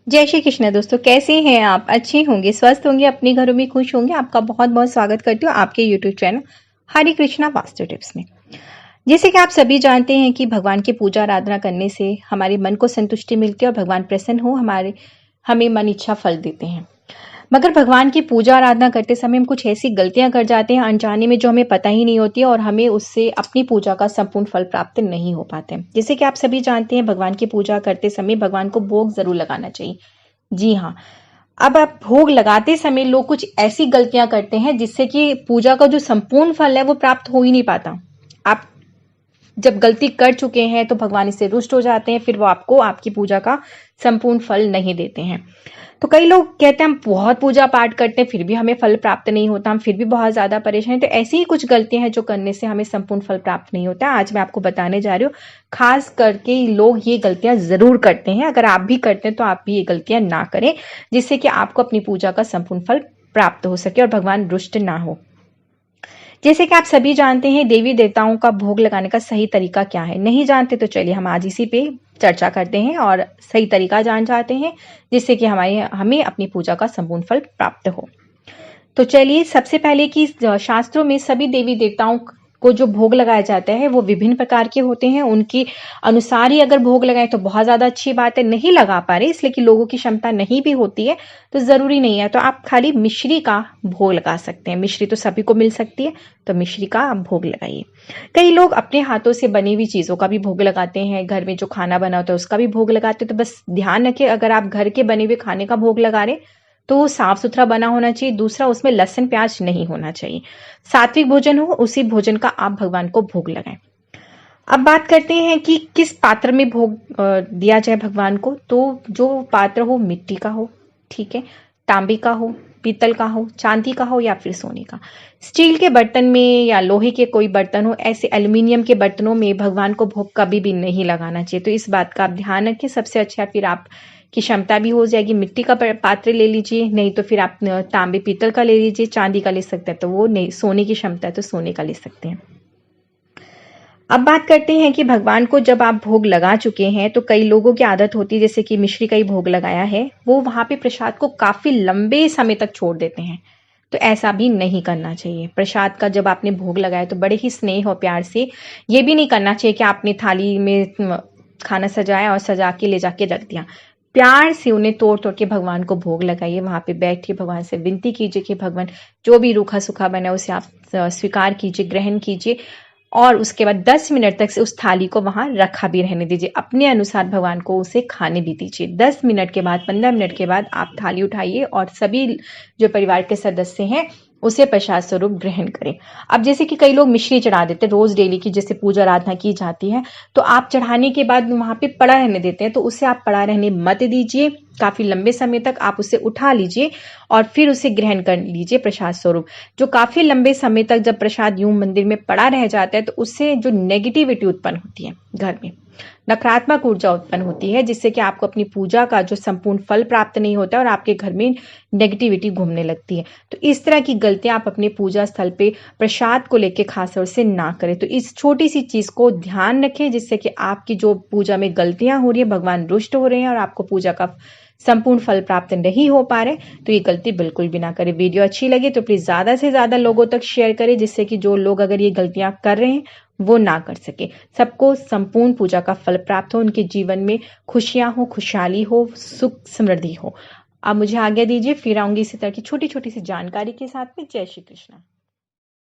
जय श्री कृष्ण दोस्तों, कैसे हैं आप? अच्छे होंगे, स्वस्थ होंगे, अपने घरों में खुश होंगे। आपका बहुत बहुत स्वागत करती हूँ आपके यूट्यूब चैनल हरे कृष्णा वास्तु टिप्स में। जैसे कि आप सभी जानते हैं कि भगवान की पूजा आराधना करने से हमारे मन को संतुष्टि मिलती है और भगवान प्रसन्न हो हमें मन इच्छा फल देते हैं। मगर भगवान की पूजा आराधना करते समय हम कुछ ऐसी गलतियां कर जाते हैं अनजाने में, जो हमें पता ही नहीं होती है और हमें उससे अपनी पूजा का संपूर्ण फल प्राप्त नहीं हो पाते। जैसे कि आप सभी जानते हैं, भगवान की पूजा करते समय भगवान को भोग जरूर लगाना चाहिए। जी हाँ। अब आप भोग लगाते समय लोग कुछ ऐसी गलतियां करते हैं जिससे कि पूजा का जो संपूर्ण फल है वो प्राप्त हो ही नहीं पाता। आप जब गलती कर चुके हैं तो भगवान इससे रुष्ट हो जाते हैं, फिर वो आपको आपकी पूजा का संपूर्ण फल नहीं देते हैं। तो कई लोग कहते हैं हम बहुत पूजा पाठ करते हैं फिर भी हमें फल प्राप्त नहीं होता, हम फिर भी बहुत ज्यादा परेशान हैं। तो ऐसी ही कुछ गलतियां हैं जो करने से हमें संपूर्ण फल प्राप्त नहीं होता। आज मैं आपको बताने जा रही हूँ। खास करके लोग ये गलतियां जरूर करते हैं। अगर आप भी करते हैं तो आप भी ये गलतियां ना करें, जिससे कि आपको अपनी पूजा का संपूर्ण फल प्राप्त हो सके और भगवान रुष्ट ना हो। जैसे कि आप सभी जानते हैं, देवी देवताओं का भोग लगाने का सही तरीका क्या है। नहीं जानते तो चलिए हम आज इसी पे चर्चा करते हैं और सही तरीका जान जाते हैं, जिससे कि हमें अपनी पूजा का संपूर्ण फल प्राप्त हो। तो चलिए, सबसे पहले कि शास्त्रों में सभी देवी देवताओं को जो भोग लगाया जाता है वो विभिन्न प्रकार के होते हैं। उनकी अनुसार ही अगर भोग लगाए तो बहुत ज्यादा अच्छी बात है। नहीं लगा पा रहे इसलिए कि लोगों की क्षमता नहीं भी होती है तो जरूरी नहीं है, तो आप खाली मिश्री का भोग लगा सकते हैं। मिश्री तो सभी को मिल सकती है, तो मिश्री का आप भोग लगाइए। कई लोग अपने हाथों से बनी हुई चीजों का भी भोग लगाते हैं। घर में जो खाना बना होता है उसका भी भोग लगाते हैं। तो बस ध्यान रखें, अगर आप घर के बने हुए खाने का भोग लगा रहे तो वो साफ सुथरा बना होना चाहिए। दूसरा, उसमें लहसुन प्याज नहीं होना चाहिए। सात्विक भोजन हो, उसी भोजन का आप भगवान को भोग लगाएं। अब बात करते हैं कि किस पात्र में भोग दिया जाए भगवान को। तो जो पात्र हो मिट्टी का हो, ठीक है, तांबे का हो, पीतल का हो, चांदी का हो या फिर सोने का। स्टील के बर्तन में या लोहे के कोई बर्तन हो, ऐसे एल्युमिनियम के बर्तनों में भगवान को भोग कभी भी नहीं लगाना चाहिए। तो इस बात का आप ध्यान रखें। सबसे अच्छा फिर आप की क्षमता भी हो जाएगी, मिट्टी का पात्र ले लीजिए, नहीं तो फिर आप तांबे पीतल का ले लीजिए, चांदी का ले सकते हैं तो वो नहीं, सोने की क्षमता है तो सोने का ले सकते हैं। अब बात करते हैं कि भगवान को जब आप भोग लगा चुके हैं तो कई लोगों की आदत होती है, जैसे कि मिश्री का ही भोग लगाया है, वो वहां पे प्रसाद को काफी लंबे समय तक छोड़ देते हैं। तो ऐसा भी नहीं करना चाहिए। प्रसाद का जब आपने भोग लगाया तो बड़े ही स्नेह और प्यार से, ये भी नहीं करना चाहिए कि आपने थाली में खाना सजाया और सजा के ले जाके रख दिया। प्यार से उन्हें तोड़ तोड़ के भगवान को भोग लगाइए। वहां पे बैठिए, भगवान से विनती कीजिए कि भगवान जो भी रूखा सूखा बना है उसे आप स्वीकार कीजिए, ग्रहण कीजिए। और उसके बाद 10 मिनट तक से उस थाली को वहां रखा भी रहने दीजिए। अपने अनुसार भगवान को उसे खाने भी दीजिए। 10 मिनट के बाद, 15 मिनट के बाद आप थाली उठाइए और सभी जो परिवार के सदस्य हैं उसे प्रसाद स्वरूप ग्रहण करें। अब जैसे कि कई लोग मिश्री चढ़ा देते हैं रोज डेली की, जैसे पूजा आराधना की जाती है, तो आप चढ़ाने के बाद वहां पे पड़ा रहने देते हैं, तो उसे आप पड़ा रहने मत दीजिए। काफी लंबे समय तक आप उसे उठा लीजिए और फिर उसे ग्रहण कर लीजिए प्रसाद स्वरूप। जो काफी लंबे समय तक जब प्रसाद यूं मंदिर में पड़ा रह जाता है तो उससे जो नेगेटिविटी उत्पन्न होती है, घर में नकारात्मक ऊर्जा उत्पन्न होती है, जिससे कि आपको अपनी पूजा का जो संपूर्ण फल प्राप्त नहीं होता और आपके घर में नेगेटिविटी घूमने लगती है। तो इस तरह की गलतियां आप अपने पूजा स्थल पे प्रसाद को लेकर खास तौर से ना करें। तो इस छोटी सी चीज को ध्यान रखें, जिससे कि आपकी जो पूजा में गलतियां हो रही है, भगवान रुष्ट हो रहे हैं और आपको पूजा का संपूर्ण फल प्राप्त नहीं हो पा रहे, तो ये गलती बिल्कुल भी ना करें। वीडियो अच्छी लगी तो प्लीज ज्यादा से ज्यादा लोगों तक शेयर करें, जिससे कि जो लोग अगर ये गलतियां कर रहे हैं वो ना कर सके। सबको संपूर्ण पूजा का फल प्राप्त हो, उनके जीवन में खुशियां हो, खुशहाली हो, सुख समृद्धि हो। अब मुझे आज्ञा दीजिए, फिर आऊंगी इसी तरह की छोटी छोटी सी जानकारी के साथ में। जय श्री कृष्ण।